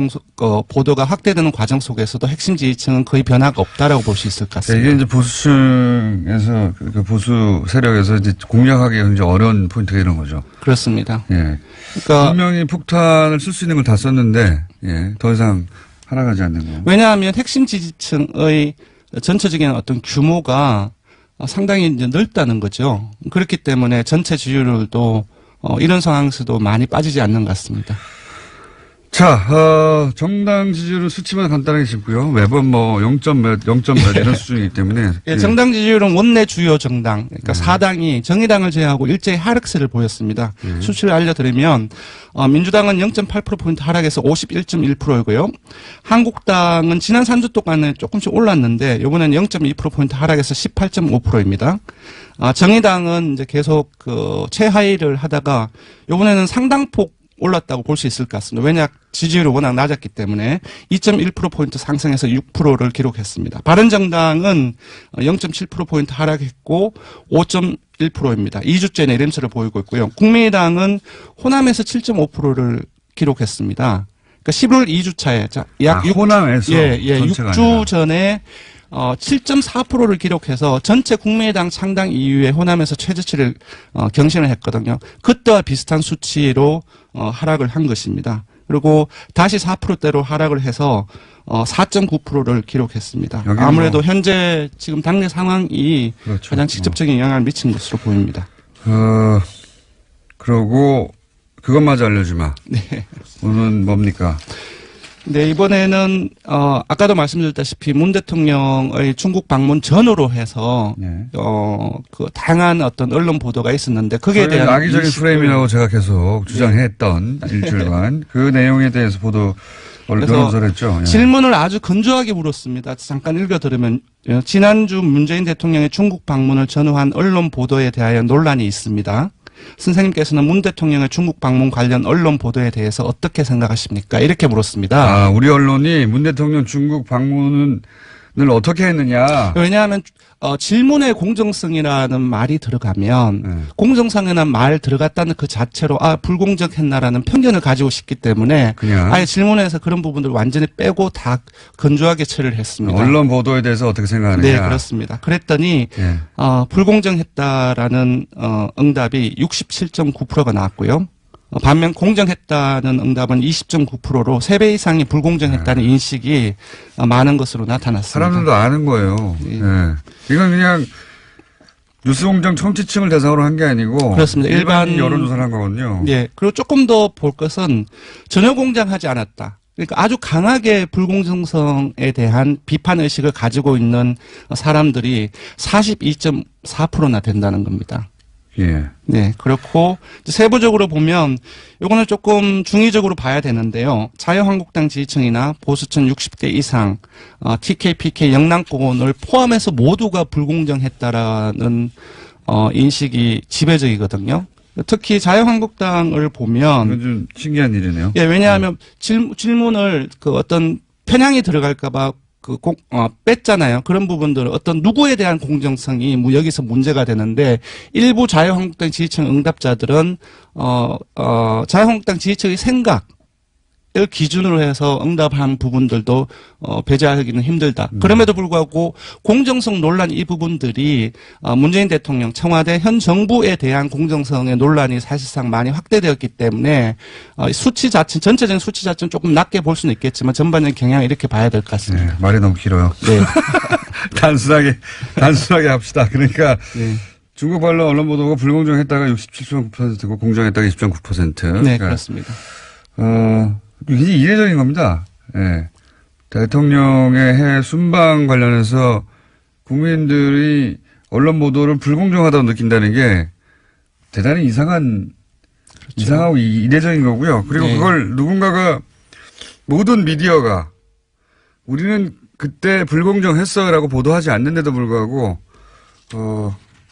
Speaker 3: 보도가 확대되는 과정 속에서도 핵심 지지층은 거의 변화가 없다라고 볼 수 있을 것 같습니다.
Speaker 1: 이게 이제 보수층에서 그 보수 세력에서 이제 공략하기 굉장히 어려운 포인트가 이런 거죠.
Speaker 3: 그렇습니다.
Speaker 1: 예.
Speaker 3: 그러니까
Speaker 1: 분명히 폭탄을 쓸 수 있는 걸 다 썼는데 예, 더 이상 하락하지 않는 거.
Speaker 3: 왜냐하면 핵심 지지층의 전체적인 어떤 규모가 상당히 이제 넓다는 거죠. 그렇기 때문에 전체 지지율도 이런 상황에서도 많이 빠지지 않는 것 같습니다.
Speaker 1: 자, 정당 지지율은 수치만 간단하게 짚고요. 매번 뭐 0점 몇 이런 수준이기 때문에.
Speaker 3: 예, 정당 지지율은 원내 주요 정당, 그러니까 4당이 정의당을 제외하고 일제히 하락세를 보였습니다. 수치를 알려드리면 민주당은 0.8%포인트 하락해서 51.1%이고요. 한국당은 지난 3주 동안에 조금씩 올랐는데 이번에는 0.2%포인트 하락해서 18.5%입니다. 정의당은 이제 계속 그 최하위를 하다가 이번에는 상당폭 올랐다고 볼 수 있을 것 같습니다. 왜냐 지지율이 워낙 낮았기 때문에 2.1%포인트 상승해서 6%를 기록했습니다. 바른정당은 0.7%포인트 하락했고 5.1%입니다. 2주째 내림세를 보이고 있고요. 국민의당은 호남에서 7.5%를 기록했습니다. 그러니까 11월 2주차에 약
Speaker 1: 호남에서
Speaker 3: 6주 전에 7.4%를 기록해서 전체 국민의당 창당 이후에 호남에서 최저치를 경신을 했거든요. 그때와 비슷한 수치로 하락을 한 것입니다. 그리고 다시 4%대로 하락을 해서 4.9%를 기록했습니다. 아무래도 현재 지금 당내 상황이
Speaker 1: 그렇죠.
Speaker 3: 가장 직접적인 영향을 미친 것으로 보입니다.
Speaker 1: 그러고 그것마저 알려주마.
Speaker 3: 네.
Speaker 1: 오늘은 뭡니까?
Speaker 3: 네, 이번에는, 아까도 말씀드렸다시피 문 대통령의 중국 방문 전후로 해서,
Speaker 1: 네.
Speaker 3: 그 다양한 어떤 언론 보도가 있었는데, 거기에 대한.
Speaker 1: 악의적인 프레임이라고 제가 계속 주장했던 일주일간 그 내용에 대해서 언론사를 했죠. 예.
Speaker 3: 질문을 아주 건조하게 물었습니다. 잠깐 읽어드리면, 지난주 문재인 대통령의 중국 방문을 전후한 언론 보도에 대하여 논란이 있습니다. 선생님께서는 문 대통령의 중국 방문 관련 언론 보도에 대해서 어떻게 생각하십니까? 이렇게 물었습니다.
Speaker 1: 우리 언론이 문 대통령 중국 방문을 어떻게 했느냐.
Speaker 3: 왜냐하면 질문의 공정성이라는 말이 들어가면 공정성이라는 말 들어갔다는 그 자체로 불공정했나라는 편견을 가지고 싶기 때문에
Speaker 1: 그냥
Speaker 3: 아예 질문에서 그런 부분들을 완전히 빼고 다 건조하게 처리를 했습니다.
Speaker 1: 언론 보도에 대해서 어떻게 생각하느냐.
Speaker 3: 네, 그렇습니다. 그랬더니
Speaker 1: 예.
Speaker 3: 불공정했다라는 응답이 67.9%가 나왔고요. 반면 공정했다는 응답은 20.9%로 3배 이상이 불공정했다는 인식이 많은 것으로 나타났습니다.
Speaker 1: 사람들도 아는 거예요.
Speaker 3: 예.
Speaker 1: 예. 이건 그냥 뉴스공장 청취층을 대상으로 한 게 아니고
Speaker 3: 그렇습니다.
Speaker 1: 일반 여론조사를 한 거거든요.
Speaker 3: 예. 그리고 조금 더 볼 것은 전혀 공정하지 않았다. 그러니까 아주 강하게 불공정성에 대한 비판 의식을 가지고 있는 사람들이 42.4%나 된다는 겁니다.
Speaker 1: 예.
Speaker 3: 네, 그렇고 세부적으로 보면 요거는 조금 중의적으로 봐야 되는데요. 자유한국당 지지층이나 보수층 60대 이상, TK, PK, 영남권을 포함해서 모두가 불공정했다라는 인식이 지배적이거든요. 특히 자유한국당을 보면
Speaker 1: 이건 좀 신기한 일이네요.
Speaker 3: 예, 왜냐하면 질문을 그 어떤 편향이 들어갈까봐 뺐잖아요. 그런 부분들 어떤 누구에 대한 공정성이 여기서 문제가 되는데 일부 자유한국당 지지층 응답자들은 자유한국당 지지층의 생각 기준으로 해서 응답한 부분들도 배제하기는 힘들다. 그럼에도 불구하고 공정성 논란 이 부분들이 문재인 대통령 청와대 현 정부에 대한 공정성의 논란이 사실상 많이 확대되었기 때문에 수치 자체 전체적인 수치 자체는 조금 낮게 볼 수는 있겠지만 전반적인 경향을 이렇게 봐야 될 것 같습니다.
Speaker 1: 네, 말이 너무 길어요.
Speaker 3: 네.
Speaker 1: 단순하게 합시다. 그러니까
Speaker 3: 네.
Speaker 1: 중국 발로 언론 보도가 불공정했다가 67.9%고 공정했다가 20.9%.
Speaker 3: 네,
Speaker 1: 그러니까
Speaker 3: 그렇습니다.
Speaker 1: 굉장히 이례적인 겁니다. 예. 대통령의 해 순방 관련해서 국민들이 언론 보도를 불공정하다고 느낀다는 게 대단히 이상하고 이례적인 거고요. 그리고
Speaker 3: 네.
Speaker 1: 그걸 누군가가 모든 미디어가 우리는 그때 불공정했어라고 보도하지 않는데도 불구하고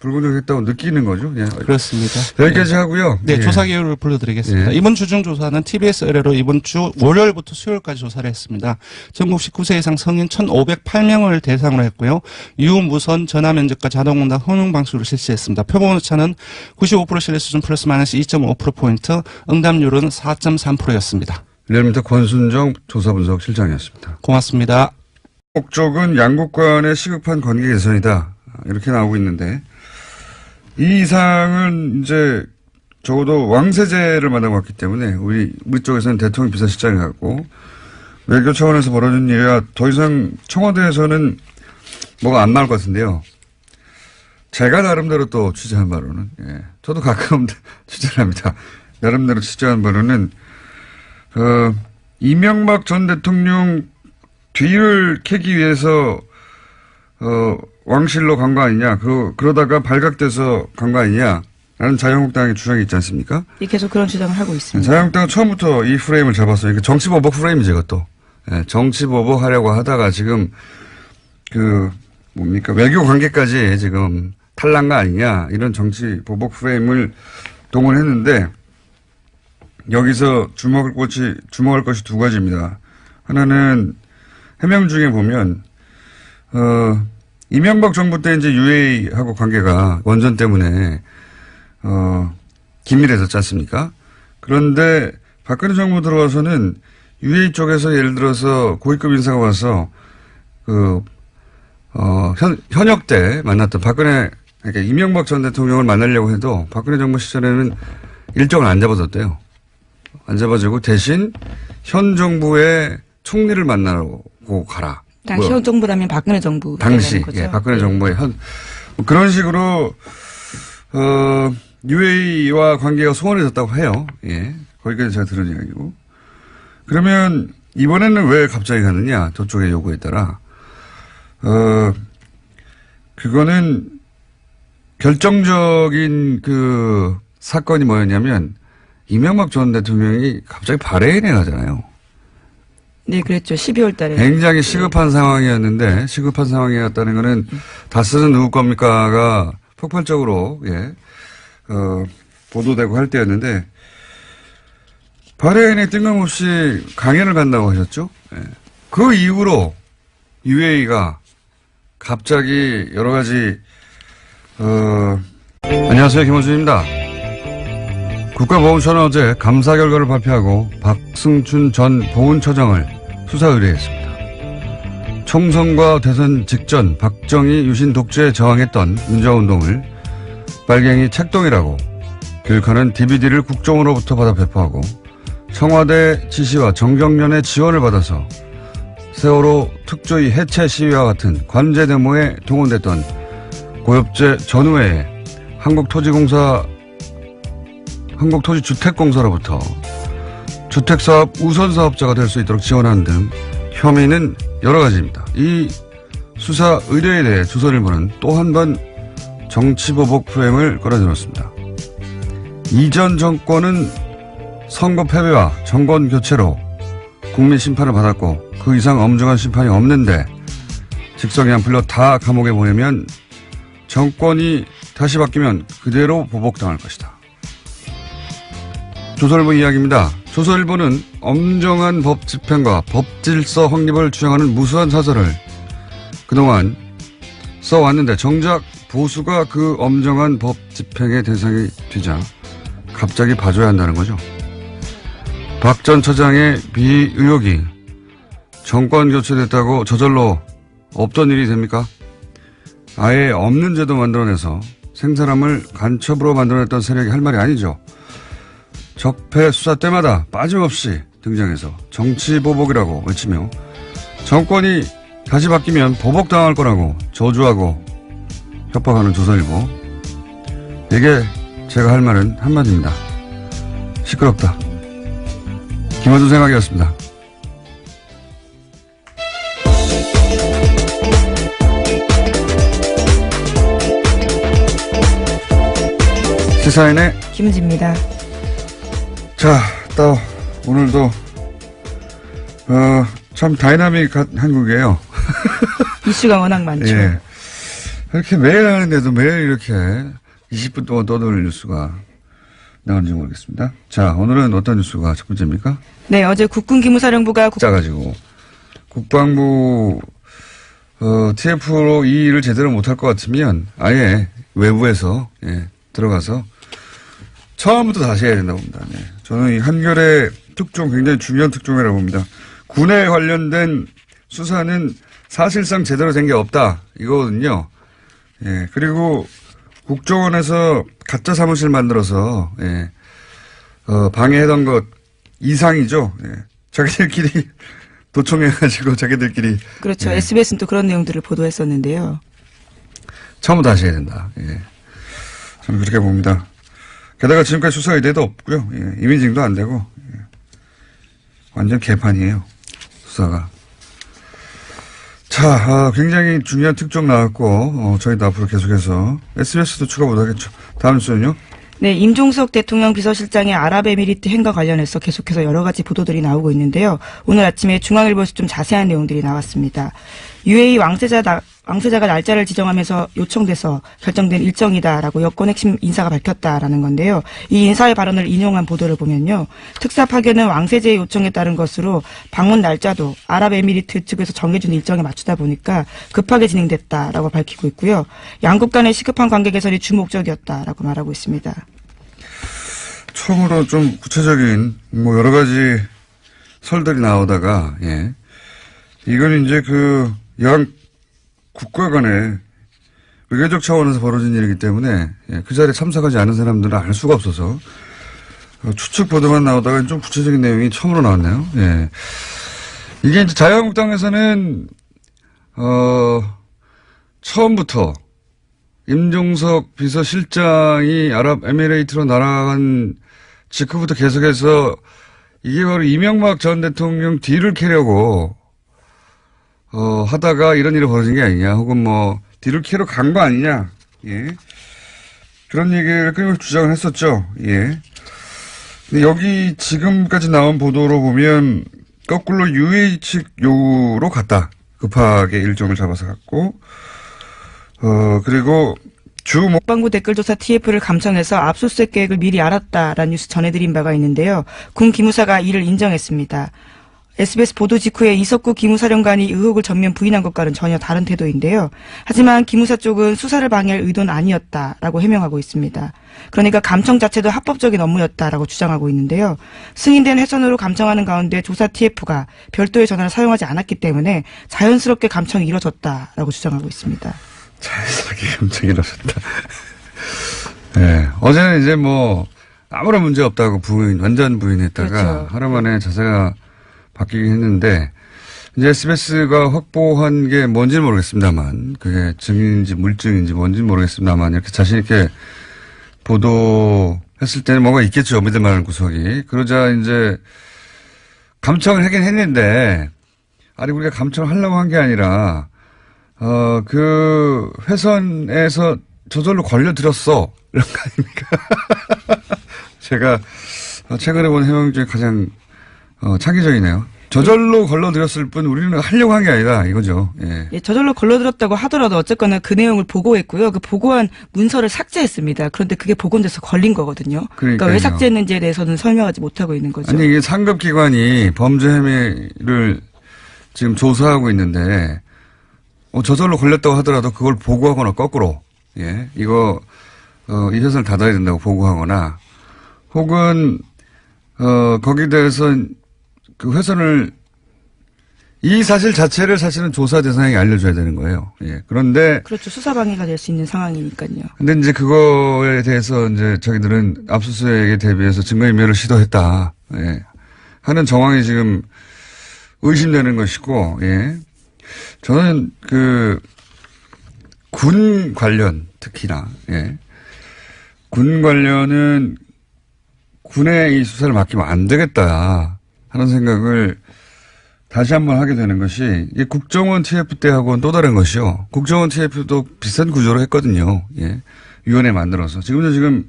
Speaker 1: 불공정했다고 느끼는 거죠. 예.
Speaker 3: 그렇습니다.
Speaker 1: 여기까지 하고요.
Speaker 3: 네,
Speaker 1: 예.
Speaker 3: 조사 결과를 불러드리겠습니다.
Speaker 1: 예.
Speaker 3: 이번 주중 조사는 TBS 의뢰로 이번 주 월요일부터 수요일까지 조사를 했습니다. 전국 19세 이상 성인 1,508명을 대상으로 했고요. 유무선 전화 면접과 자동응답 혼용 방식으로 실시했습니다. 표본 오차는 95% 신뢰 수준 플러스 마이너스 2.5%포인트, 응답률은 4.3%였습니다.
Speaker 1: 리얼미터 권순정 조사분석 실장이었습니다.
Speaker 3: 고맙습니다.
Speaker 1: 목적은 양국 간의 시급한 관계 개선이다. 이렇게 나오고 있는데 이 이상은 이제 적어도 왕세제를 만나고 왔기 때문에 우리 쪽에서는 대통령 비서실장이 가고 외교 차원에서 벌어진 일이라 더 이상 청와대에서는 뭐가 안 나올 것 같은데요. 제가 나름대로 또 취재한 바로는 저도 가끔 취재를 합니다. 나름대로 취재한 바로는 이명박 전 대통령 뒤를 캐기 위해서 왕실로 간 거 아니냐, 그러다가 발각돼서 간 거 아니냐, 라는 자유한국당의 주장이 있지 않습니까?
Speaker 2: 예, 계속 그런 주장을 하고 있습니다.
Speaker 1: 자유한국당은 처음부터 이 프레임을 잡았어요. 그러니까 정치보복 프레임이죠, 이것도. 정치보복 하려고 하다가 지금, 외교 관계까지 지금 탈난 거 아니냐, 이런 정치보복 프레임을 동원했는데, 여기서 주목할 것이 두 가지입니다. 하나는 해명 중에 보면, 이명박 정부 때 이제 UA하고 관계가 원전 때문에, 긴밀해졌지 않습니까? 그런데 박근혜 정부 들어와서는 UA 쪽에서 예를 들어서 고위급 인사가 와서 현역 때 만났던 그러니까 이명박 전 대통령을 만나려고 해도 박근혜 정부 시절에는 일정을 안 잡아줬대요. 안 잡아주고 대신 현 정부의 총리를 만나고 가라.
Speaker 2: 당시 현 정부라면 박근혜 정부.
Speaker 1: 당시,
Speaker 2: 거죠?
Speaker 1: 박근혜 정부의 그런 식으로, UAE와 관계가 소원해졌다고 해요. 예. 거기까지 제가 들은 이야기고. 그러면 이번에는 왜 갑자기 가느냐, 저쪽의 요구에 따라. 그거는 결정적인 사건이 뭐였냐면, 이명박 전 대통령이 갑자기 바레인에 가잖아요.
Speaker 2: 네, 그랬죠. 12월 달에.
Speaker 1: 굉장히 시급한 상황이었는데, 시급한 상황이었다는 거는 다스는 누구 겁니까가 폭발적으로, 보도되고 할 때였는데, 바레인에 뜬금없이 강연을 간다고 하셨죠? 그 이후로 UAE가 갑자기 여러 가지, 안녕하세요. 김원준입니다. 국가보훈처는 어제 감사 결과를 발표하고 박승춘 전 보훈처장을 수사 의뢰했습니다. 총선과 대선 직전 박정희 유신 독재에 저항했던 민주화운동을 빨갱이 책동이라고 교육하는 DVD를 국정으로부터 받아 배포하고 청와대 지시와 정경련의 지원을 받아서 세월호 특조위 해체 시위와 같은 관제 데모에 동원됐던 고엽제 전후에 한국토지주택공사로부터 주택사업 우선사업자가 될 수 있도록 지원하는 등 혐의는 여러 가지입니다. 이 수사 의뢰에 대해 조선일보는 또 한 번 정치보복 프레임을 끌어들였습니다. 이전 정권은 선거 패배와 정권 교체로 국민 심판을 받았고 그 이상 엄중한 심판이 없는데 직성이 안 풀려 다 감옥에 보내면 정권이 다시 바뀌면 그대로 보복당할 것이다. 조선일보 이야기입니다. 조선일보는 엄정한 법 집행과 법 질서 확립을 주장하는 무수한 사설을 그동안 써왔는데 정작 보수가 그 엄정한 법 집행의 대상이 되자 갑자기 봐줘야 한다는 거죠. 박 전 처장의 비의혹이 정권 교체됐다고 저절로 없던 일이 됩니까? 아예 없는 제도 만들어내서 생사람을 간첩으로 만들어냈던 세력이 할 말이 아니죠. 적폐 수사 때마다 빠짐없이 등장해서 정치보복이라고 외치며 정권이 다시 바뀌면 보복당할 거라고 저주하고 협박하는 조선일보. 이게 제가 할 말은 한마디입니다. 시끄럽다. 김어준 생각이었습니다. 시사인의
Speaker 2: 김은지입니다.
Speaker 1: 자, 또 오늘도 참 다이나믹한 한국이에요.
Speaker 2: 이슈가 워낙 많죠.
Speaker 1: 예. 이렇게 매일 하는데도 매일 이렇게 20분 동안 떠도는 뉴스가 나온지 모르겠습니다. 자, 오늘은 어떤 뉴스가 첫 번째입니까?
Speaker 2: 네, 어제 국군기무사령부가
Speaker 1: 짜가지고 국방부 TF로 이 일을 제대로 못할 것 같으면 아예 외부에서 들어가서 처음부터 다시 해야 된다고 봅니다. 네. 저는 이 한결의 특종 굉장히 중요한 특종이라고 봅니다. 군에 관련된 수사는 사실상 제대로 된 게 없다 이거거든요. 예, 그리고 국정원에서 가짜 사무실 만들어서 방해하던 것 이상이죠. 예. 자기들끼리 도청해가지고 자기들끼리.
Speaker 2: 그렇죠. SBS는 또 그런 내용들을 보도했었는데요.
Speaker 1: 처음부터 다시 해야 된다. 예. 저는 그렇게 봅니다. 게다가 지금까지 수사 의뢰도 없고요. 예. 이미징도 안 되고 완전 개판이에요. 수사가. 자, 굉장히 중요한 특종 나왔고 저희도 앞으로 계속해서 SBS도 추가 못하겠죠. 다음 주는요?
Speaker 2: 네, 임종석 대통령 비서실장의 아랍에미리트 행과 관련해서 계속해서 여러 가지 보도들이 나오고 있는데요. 오늘 아침에 중앙일보에서 좀 자세한 내용들이 나왔습니다. UAE 왕세자가 날짜를 지정하면서 요청돼서 결정된 일정이다라고 여권 핵심 인사가 밝혔다라는 건데요. 이 인사의 발언을 인용한 보도를 보면요. 특사 파견은 왕세제의 요청에 따른 것으로 방문 날짜도 아랍에미리트 측에서 정해준 일정에 맞추다 보니까 급하게 진행됐다라고 밝히고 있고요. 양국 간의 시급한 관계 개선이 주목적이었다라고 말하고 있습니다.
Speaker 1: 처음으로 좀 구체적인 여러 가지 설들이 나오다가 이건 이제 양 국가 간에 외교적 차원에서 벌어진 일이기 때문에 그 자리에 참석하지 않은 사람들은 알 수가 없어서 추측 보도만 나오다가 좀 구체적인 내용이 처음으로 나왔네요. 예. 이게 이제 자유한국당에서는 처음부터 임종석 비서실장이 아랍에미레이트로 날아간 직후부터 계속해서 이게 바로 이명박 전 대통령 뒤를 캐려고 하다가 이런 일이 벌어진 게 아니냐, 혹은 뒤를 캐러 간 거 아니냐, 그런 얘기를 끊임없이 주장을 했었죠, 근데 여기 지금까지 나온 보도로 보면, 거꾸로 UAE 측 요구로 갔다. 급하게 일정을 잡아서 갔고, 그리고
Speaker 2: 국방부 댓글조사 TF를 감청해서 압수수색 계획을 미리 알았다라는 뉴스 전해드린 바가 있는데요. 군 기무사가 이를 인정했습니다. SBS 보도 직후에 이석구 기무사령관이 의혹을 전면 부인한 것과는 전혀 다른 태도인데요. 하지만 기무사 쪽은 수사를 방해할 의도는 아니었다라고 해명하고 있습니다. 그러니까 감청 자체도 합법적인 업무였다라고 주장하고 있는데요. 승인된 회선으로 감청하는 가운데 조사 TF가 별도의 전화를 사용하지 않았기 때문에 자연스럽게 감청이 이루어졌다라고 주장하고 있습니다.
Speaker 1: 자연스럽게 감청이 이루어졌다. 네. 어제는 이제 아무런 문제 없다고 완전 부인했다가
Speaker 2: 그렇죠.
Speaker 1: 하루 만에 자세가 바뀌긴 했는데, 이제 SBS가 확보한 게 뭔지는 모르겠습니다만, 그게 증인인지 물증인지 뭔지는 모르겠습니다만, 이렇게 자신있게 보도했을 때는 뭐가 있겠죠. 믿을 만한 구석이. 그러자 이제 감청을 하긴 했는데, 아니, 우리가 감청을 하려고 한 게 아니라, 회선에서 저절로 걸려들었어. 이런 거 아닙니까? 제가 최근에 본 해명 중에 가장 창의적이네요. 저절로 걸러들였을 뿐 우리는 하려고 한 게 아니다 이거죠. 예,
Speaker 2: 저절로 걸러들었다고 하더라도 어쨌거나 그 내용을 보고했고요. 그 보고한 문서를 삭제했습니다. 그런데 그게 복원돼서 걸린 거거든요. 그러니까 왜 삭제했는지에 대해서는 설명하지 못하고 있는 거죠.
Speaker 1: 아니, 이게 상급기관이 범죄 혐의를 지금 조사하고 있는데 저절로 걸렸다고 하더라도 그걸 보고하거나 거꾸로 이 회사를 닫아야 된다고 보고하거나, 혹은 거기에 대해서 그 훼손을 이 사실 자체를 사실은 조사 대상에게 알려줘야 되는 거예요. 예. 그런데
Speaker 2: 그렇죠. 수사방해가 될 수 있는 상황이니까요.
Speaker 1: 근데 이제 그거에 대해서 이제 저희들은 압수수색에 대비해서 증거인멸을 시도했다. 예. 하는 정황이 지금 의심되는 것이고, 예. 저는 군 관련 특히나, 예. 군 관련은 군의 이 수사를 맡기면 안 되겠다 하는 생각을 다시 한번 하게 되는 것이 이게 국정원 TF 때하고는 또 다른 것이요. 국정원 TF도 비슷한 구조로 했거든요. 예. 위원회 만들어서. 지금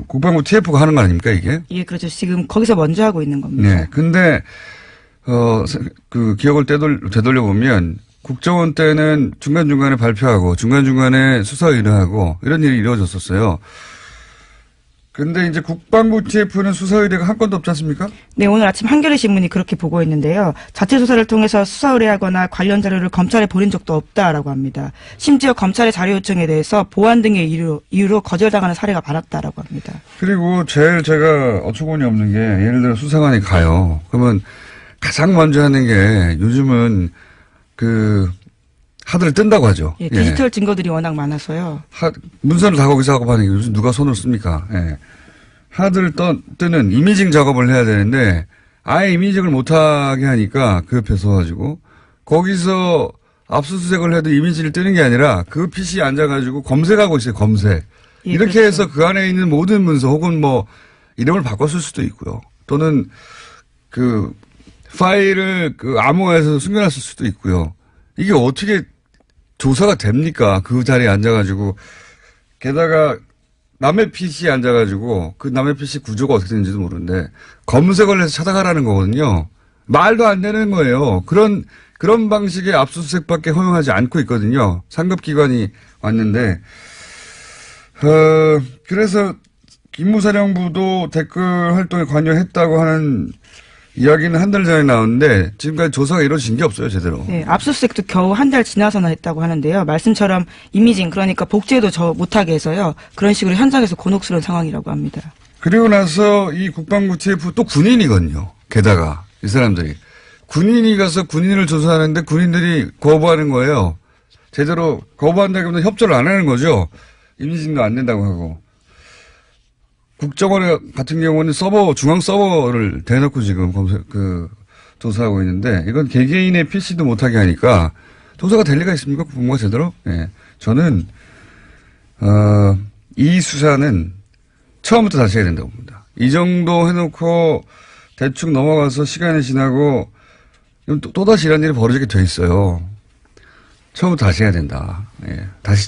Speaker 1: 국방부 TF가 하는 거 아닙니까, 이게?
Speaker 2: 예, 그렇죠. 지금 거기서 먼저 하고 있는 겁니다.
Speaker 1: 네. 근데, 기억을 되돌려보면 국정원 때는 중간중간에 발표하고 중간중간에 수사 의뢰하고 이런 일이 이루어졌었어요. 근데 이제 국방부 TF는 수사 의뢰가 한 건도 없지 않습니까?
Speaker 2: 네, 오늘 아침 한겨레 신문이 그렇게 보고 있는데요. 자체 조사를 통해서 수사 의뢰하거나 관련 자료를 검찰에 보낸 적도 없다라고 합니다. 심지어 검찰의 자료 요청에 대해서 보안 등의 이유로 거절당하는 사례가 많았다라고 합니다.
Speaker 1: 그리고 제일 제가 어처구니 없는 게 예를 들어 수사관이 가요. 그러면 가장 먼저 하는 게 요즘은 하드를 뜬다고 하죠.
Speaker 2: 예, 디지털 증거들이 워낙 많아서요.
Speaker 1: 문서를 다 거기서 작업하는 게 요즘 누가 손을 씁니까? 예. 하드를 뜨는 이미징 작업을 해야 되는데 아예 이미징을 못하게 하니까 그 옆에 서가지고 거기서 압수수색을 해도 이미지를 뜨는 게 아니라 그 PC에 앉아가지고 검색하고 있어요. 검색.
Speaker 2: 예,
Speaker 1: 이렇게
Speaker 2: 그렇죠.
Speaker 1: 해서 그 안에 있는 모든 문서 혹은 뭐 이름을 바꿨을 수도 있고요. 또는 파일을 암호화해서 숨겨놨을 수도 있고요. 이게 어떻게 조사가 됩니까? 그 자리에 앉아가지고. 게다가 남의 PC에 앉아가지고 그 남의 PC 구조가 어떻게 되는지도 모르는데 검색을 해서 찾아가라는 거거든요. 말도 안 되는 거예요. 그런 방식의 압수수색밖에 허용하지 않고 있거든요. 상급기관이 왔는데. 그래서 김무사령부도 댓글 활동에 관여했다고 하는 이야기는 한 달 전에 나왔는데 지금까지 조사가 이루어진 게 없어요, 제대로.
Speaker 2: 네, 압수수색도 겨우 한 달 지나서나 했다고 하는데요. 말씀처럼 이미징, 그러니까 복제도 못하게 해서요. 그런 식으로 현장에서 곤혹스러운 상황이라고 합니다.
Speaker 1: 그리고 나서 이 국방부 TF 또 군인이거든요. 게다가 이 사람들이. 군인이 가서 군인을 조사하는데 군인들이 거부하는 거예요. 제대로 거부한다기보다 협조를 안 하는 거죠. 이미징도 안 된다고 하고. 국정원 같은 경우는 중앙 서버를 대놓고 지금 조사하고 있는데 이건 개개인의 PC도 못하게 하니까 조사가 될 리가 있습니까? 국방부가 제대로? 예. 저는, 이 수사는 처음부터 다시 해야 된다고 봅니다. 이 정도 해놓고 대충 넘어가서 시간이 지나고 또다시 이런 일이 벌어지게 돼 있어요. 처음부터 다시 해야 된다. 예. 다시